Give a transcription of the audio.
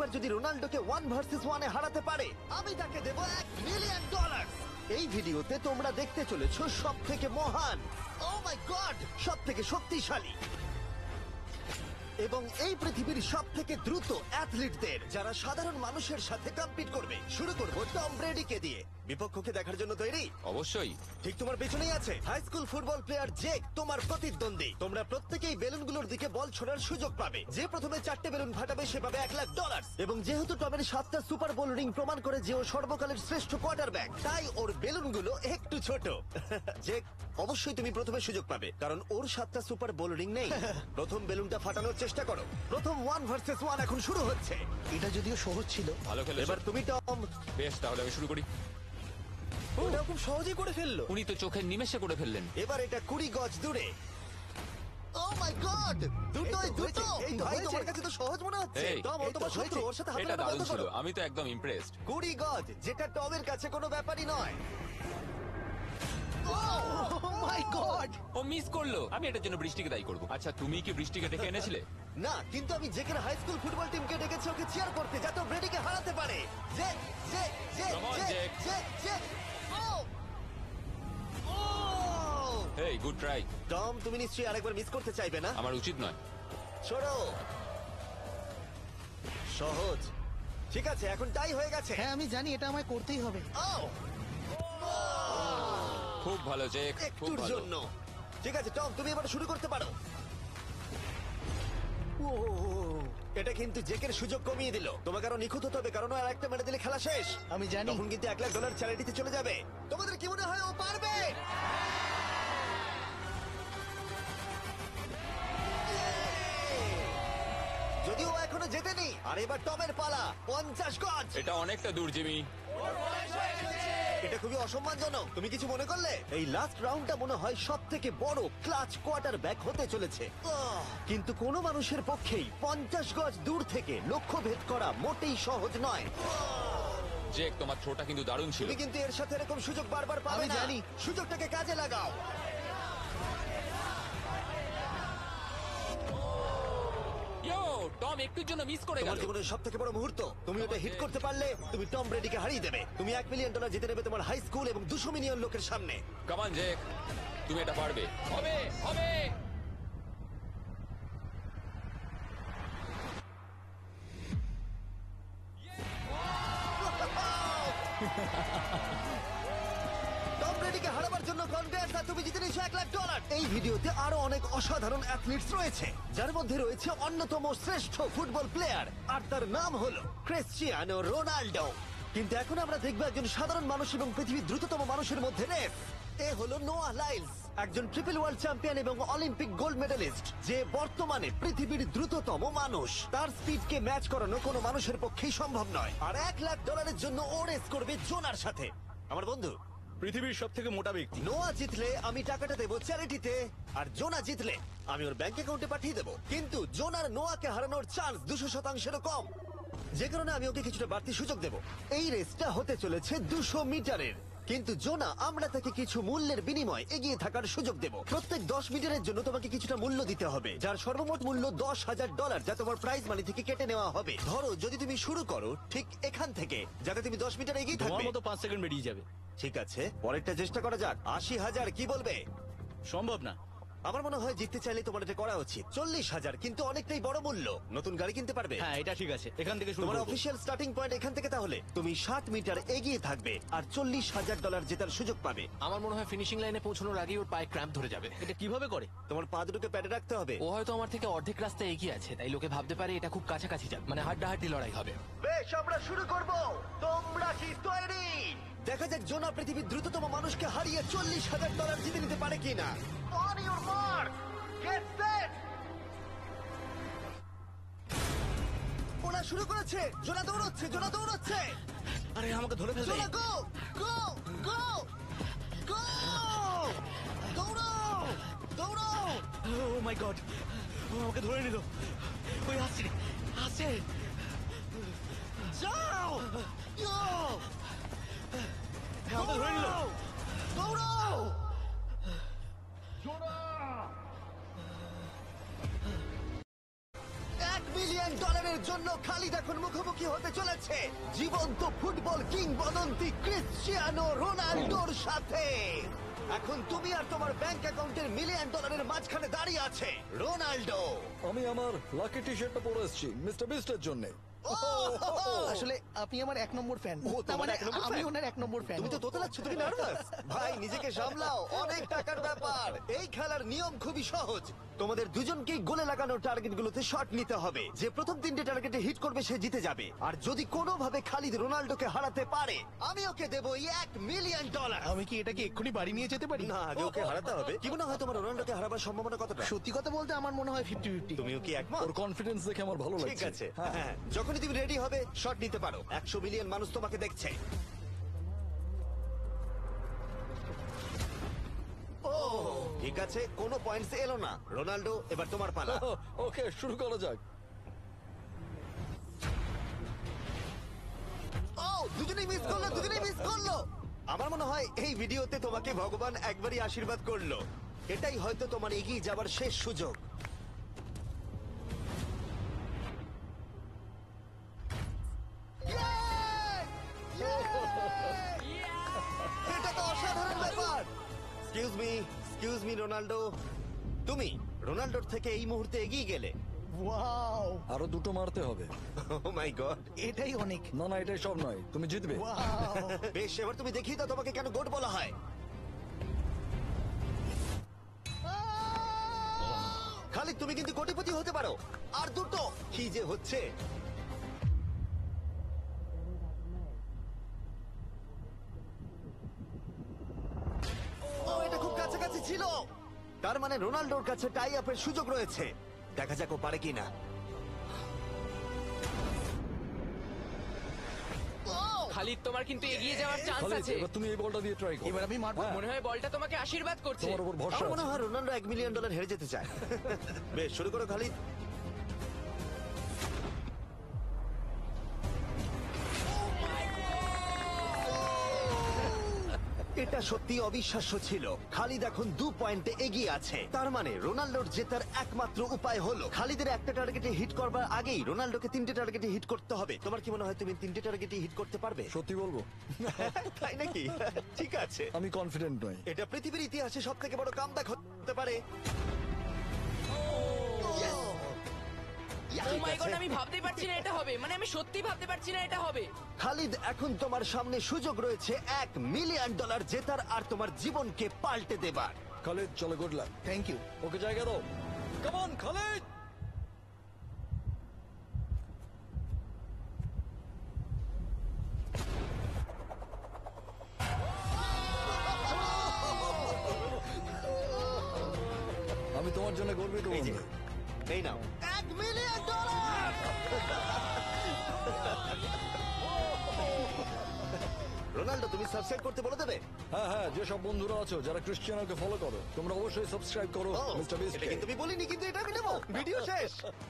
এবার যদি রোনাল্ডোকে 1 ভার্সেস 1 এ হারাতে পারে আমি তাকে দেব $1 মিলিয়ন। এই ভিডিওতে তোমরা দেখতে চলেছো সব থেকে মহান, ও মাই গড, সব থেকে শক্তিশালী এবং এই পৃথিবীর সব থেকে দ্রুত অ্যাথলিটদের যারা সাধারণ মানুষের সাথে কম্পিট করবে। শুরু করব টম ব্রেডিকে দিয়ে। বিপক্ষকে দেখার জন্য তৈরি? অবশ্যই। ঠিক তোমার পেছনেই আছে high school football player Jake, তোমার প্রতিদ্বন্দ্বী। তোমরা প্রত্যেকেই বেলুনগুলোর দিকে বল ছোড়ার সুযোগ পাবে। যে প্রথমে 4টে বেলুন ফাটাবে সে পাবে $1,00,000। এবং যেহেতু টমের 7টা সুপার বোল রিং প্রমাণ করে যে ও সর্বকালের শ্রেষ্ঠ কোয়ার্টারব্যাক, তাই ওর বেলুনগুলো একটু ছোট। জেক, অবশ্যই তুমি প্রথমে সুযোগ পাবে কারণ ওর 7টা সুপার বোল রিং নেই। প্রথম বেলুনটা ফাটানোর চেষ্টা করো। প্রথম 1 ভার্সেস 1 এখন শুরু হচ্ছে। এটা যদিও সহজ ছিল। ভালো খেলেছো। এবার তুমি টম। বেশ, তাহলে আমি শুরু করি। ওটা খুব সহজেই করে ফেললো। উনি তো চোখের নিমেষে করে ফেললেন। এবার এটা 20 গজ দূরে। ও মাই গড, দুটোই দুটো। এই তো ভাই হয়েছে। তোমার কাছে তো সহজ মনে হচ্ছে। এই, টম, ও এই তো তোমার শত্রু, হয়েছে। ওর সাথে হাত এটা মেলানো দারুণ বন্ধ ছিল, করো। আমি তো একদম ইমপ্রেসড। 20 গজ, যেটা টমের কাছে কোনো ব্যাপারই নয়। ও মাই গড! ও মিস করলো। আমি এটার জন্য বৃষ্টিকে দায়ী করব। আচ্ছা, তুমি কি বৃষ্টিকে ডেকে এনেছিলে? না, কিন্তু আমি জেকের হাই স্কুল ফুটবল টিমকে ডেকেছি ওকে চিয়ার করতে যাতে ও ব্রেডিকে হারাতে পারে। Jay Jay Jay Come on, Jay Jake. Jay Jay. ও ও হেই, গুড ট্রাই। টম, তুমি নিশ্চয়ই আরেকবার মিস করতে চাইবে না? আমার উচিত নয়। ছোড়ো। সহজ। ঠিক আছে, এখন টাই হয়ে গেছে। হ্যাঁ, আমি জানি এটা আমায় করতেই হবে। ও খুব ভালো জেক, খুব একটুর ভালো। জন্য। ঠিক আছে টম, তুমি এবার শুরু করতে পারো। ও, এটা কিন্তু জেকের সুযোগ কমিয়ে দিল। তোমাকে আরো নিখুঁত হতে হবে কারণ আর একটা মেরে দিলে খেলা শেষ। আমি জানি। তখন কিন্তু $1,00,000 চ্যারিটিতে চলে যাবে। তোমাদের কি মনে হয় ও পারবে? যদিও ও এখনো জেতেনি। আর এবার টমের পালা। 50 গজ। এটা অনেকটা দূর, জিমি। এটা খুবই অসম্মানজনক। তুমি কিছু মনে করলে? এই লাস্ট রাউন্ডটা মনে হয় সব থেকে বড় ক্লাচ কোয়ার্টার ব্যাক হতে চলেছে। কিন্তু কোনো মানুষের পক্ষেই 50 গজ দূর থেকে লক্ষ্য ভেদ করা মোটেই সহজ নয়। জেক, তোমার থ্রোটা কিন্তু দারুণ ছিল। তুমি কিন্তু এর সাথে এরকম সুযোগ বারবার পাবে আমি না। জানি। সুযোগটাকে কাজে লাগাও। ইয়ো, টম একটুর জন্য মিস করে তোমার গেল। জীবনের সব থেকে বড় মুহূর্ত। তুমি ওটা হিট করতে পারলে তুমি টম ব্রেডিকে হারিয়ে দেবে। তুমি $1,000,000 জিতে নেবে তোমার হাই স্কুল এবং 200 মিলিয়ন লোকের সামনে। কাম অন জেক, তুমি এটা পারবে। হবে, হবে। টম ব্রেডিকে হারাবার জন্য কনগ্রেস, আর তুমি জিতে নিয়েছো $1,00,000। এই ভিডিওতে আরো অনেক অসাধারণ অ্যাথলিটস রয়েছে যার মধ্যে রয়েছে অন্যতম শ্রেষ্ঠ ফুটবল প্লেয়ার, আর তার নাম হলো ক্রিশ্চিয়ানো রোনাল্ডো। কিন্তু এখন আমরা দেখবো একজন সাধারণ মানুষ এবং পৃথিবীর দ্রুততম মানুষের মধ্যে রেস। এ হলো নোয়াহ লাইলস, একজন ট্রিপল ওয়ার্ল্ড চ্যাম্পিয়ন এবং অলিম্পিক গোল্ড মেডেলিস্ট, যে বর্তমানে পৃথিবীর দ্রুততম মানুষ। তার স্পিডকে ম্যাচ করানো কোনো মানুষের পক্ষেই সম্ভব নয়। আর $1,00,000 জন্য ও রেস করবে জোনার সাথে, আমার বন্ধু। পৃথিবীর সব থেকে মোটা ব্যক্তি। নোয়া জিতলে আমি টাকাটা দেবো চ্যারিটিতে, আর জোনা জিতলে আমি ওর ব্যাংক অ্যাকাউন্টে পাঠিয়ে দেবো। কিন্তু জোনার নোয়াকে হারানোর চান্স 200%-এরও কম, যে কারণে আমি ওকে কিছুটা বাড়তি সুযোগ দেবো। এই রেসটা হতে চলেছে 200 মিটারের। কিন্তু জোনা, আমরা তাকে কিছু মূল্যের বিনিময়ে এগিয়ে থাকার সুযোগ দেব। প্রত্যেক 10 মিটারের জন্য তোমাকে কিছুটা মূল্য দিতে হবে, যার সর্বমোট মূল্য $10,000, যা তোমার প্রাইজ মানি থেকে কেটে নেওয়া হবে। ধরো যদি তুমি শুরু করো ঠিক এখান থেকে, যাতে তুমি 10 মিটার এগিয়ে তোমার থাকবে। মতো 5 সেকেন্ড বেরিয়ে যাবে। ঠিক আছে, পরেরটা চেষ্টা করা যাক। 80,000 কি বলবে? সম্ভব না। আমার মনে হয় জিততে চাইলে তোমার এটা করা উচিত। 40,000 কিন্তু অনেকটাই বড় মূল্য। নতুন গাড়ি কিনতে পারবে। হ্যাঁ, এটা ঠিক আছে, এখান থেকে শুরু তোমার করব। অফিসিয়াল স্টার্টিং পয়েন্ট এখান থেকে। তাহলে তুমি 7 মিটার এগিয়ে থাকবে আর $40,000 জেতার সুযোগ পাবে। আমার মনে হয় ফিনিশিং লাইনে পৌঁছানোর আগেই ওর পায়ে ক্র্যাম্প ধরে যাবে। এটা কিভাবে করে? তোমার পা দুটোকে প্যাডে রাখতে হবে। ও হয়তো আমার থেকে অর্ধেক রাস্তা এগিয়ে আছে, তাই লোকে ভাবতে পারে এটা খুব কাছাকাছি যাবে, মানে হাড্ডাহাড্ডি লড়াই হবে। বেশ, আমরা শুরু করব। তোমরা কি তৈরি? দেখা যাক জোনা পৃথিবীর দ্রুততম মানুষকে হারিয়ে $40,000 জিতে নিতে পারে কিনা। On your mark, get set. ওরা শুরু করেছে। জোনা দৌড়চ্ছে, জোনা দৌড়চ্ছে। আরে আমাকে ধরে ফেলবে। জোনা গো গো গো গো! দৌড়াও দৌড়াও! ও মাই গড, ও আমাকে ধরে নিল। ওই আসছে, আসছে। যাও! ইয়ো! আমাকে ধরে নিল। দৌড়াও! $1 মিলিয়ন জন্য জন্য খালিদ এখন মুখোমুখি হতে চলেছে জীবন্ত ফুটবল কিংবদন্তি ক্রিশ্চিয়ানো রোনাল্ডোর সাথে। এখন তুমি আর তোমার ব্যাংক অ্যাকাউন্টের $1 মিলিয়ন মাঝখানে দাঁড়িয়ে আছে রোনাল্ডো। আমি আমার লাকি টি শার্টটা পরে এসেছি মিস্টার বিস্টের জন্য। আসলে আপনি আমার 1 নম্বর ফ্যান। তোমার মানে 1 নম্বর আমি fan? ওনার 1 নম্বর ফ্যান। তুমি তো তোতলাচ্ছ, তুমি নার্ভাস। ভাই নিজেকে সামলাও, অনেক টাকার ব্যাপার। এই খেলার নিয়ম খুবই সহজ, তোমাদের দুজনকেই গোলে লাগানো টার্গেটগুলোতে শট নিতে হবে। যে প্রথম 3টে টার্গেটে হিট করবে সে জিতে যাবে। আর যদি কোনোভাবে খালিদ রোনাল্ডোকে হারাতে পারে আমি ওকে দেবো $1 মিলিয়ন। আমি কি এটাকে এক্ষুনি বাড়ি নিয়ে যেতে পারি? না, আগে ওকে হারাতে হবে। কি মনে হয় তোমার রোনাল্ডোকে হারাবার সম্ভাবনা কতটা? সত্যি কথা বলতে আমার মনে হয় 50-50। তুমিও কি একমত? ওর কনফিডেন্স দেখে আমার ভালো লাগছে। ঠিক আছে, হ্যাঁ, যখনই তুমি রেডি হবে শট নিতে পারো। 100 মিলিয়ন মানুষ তোমাকে দেখছে। ও ঠিক আছে, কোনো পয়েন্টস এলো না। রোনাল্ডো, এবার তোমার পালা। ওকে শুরু করা যাক। ও দুজনেই মিস করলো, দুজনেই মিস করলো। আমার মনে হয় এই ভিডিওতে তোমাকে ভগবান একবারই আশীর্বাদ করলো। এটাই হয়তো তোমার এগিয়ে যাবার শেষ সুযোগ। এটা তো অসাধারণ ব্যাপার। এক্সকিউজ মি রোনাল্ডো, তুমি রোনাল্ডোর থেকে এই মুহূর্তে এগিয়ে গেলে। ওয়াও, আরো দুটো মারতে হবে। ও মাই গড। এটাই অনেক। না না, এটাই সব নয়, তুমি জিতবে। ওয়াও, বেশ, এবার তুমি দেখিয়ে দাও তোমাকে কেন গোট বলা হয়। খালিদ তুমি কিন্তু কোটিপতি হতে পারো। আর দুটো কি যে হচ্ছে। ও এটা খুব কাছাকাছি ছিল। তার মানে রোনাল্ডোর কাছে টাই আপের সুযোগ রয়েছে। দেখা যাক ও পারে কিনা। খালিদ তোমার কিন্তু এগিয়ে যাওয়ার চান্স খালিদ, আছে। এবার তুমি এই বলটা দিয়ে ট্রাই করো। এবার আমি মারবো। হ্যাঁ, মনে হয় বলটা তোমাকে আশীর্বাদ করছে। তোমার উপর ভরসা আমার মনে আছে। হয় রোনাল্ডো $1 মিলিয়ন হেরে যেতে চায়। বেশ, শুরু করো খালিদ। এটা সত্যি অবিশ্বাস্য ছিল। খালিদ এখন 2 পয়েন্টে এগিয়ে আছে। তার মানে রোনাল্ডোর জেতার একমাত্র উপায় হলো খালিদের একটা টার্গেটে হিট করবার আগেই রোনাল্ডোকে 3টে টার্গেটে হিট করতে হবে। তোমার কি মনে হয় তুমি 3টে টার্গেটে হিট করতে পারবে? সত্যি বলবো, তাই নাকি? ঠিক আছে, আমি কনফিডেন্ট নই। এটা পৃথিবীর ইতিহাসে সব থেকে বড় কামব্যাক হতে পারে। ও মাই গড, আমি ভাবতেই পারছি না এটা হবে। মানে আমি সত্যি ভাবতে পারছি না এটা হবে। খালিদ, এখন তোমার সামনে সুযোগ রয়েছে $1 মিলিয়ন জেতার আর তোমার জীবনকে পাল্টে দেবার। খালিদ চলো, good luck. Thank you. Okay জায়গা দাও। Come on Khalid. আমি তোমার জন্য গর্বিত এই যে, বন্ধু। এই নাও $1 মিলিয়ন। রোনাল্ডো, তুমি সাবস্ক্রাইব করতে বলে দেবে? হ্যাঁ হ্যাঁ, যেসব বন্ধুরা আছো যারা ক্রিশ্চিয়ানোকে ফলো করো, তোমরা অবশ্যই সাবস্ক্রাইব করো ও, মিস্টার এটা বিস্টকে। কিন্তু আমি বলিনি, কিন্তু এটা আমি নেবো। ভিডিও শেষ।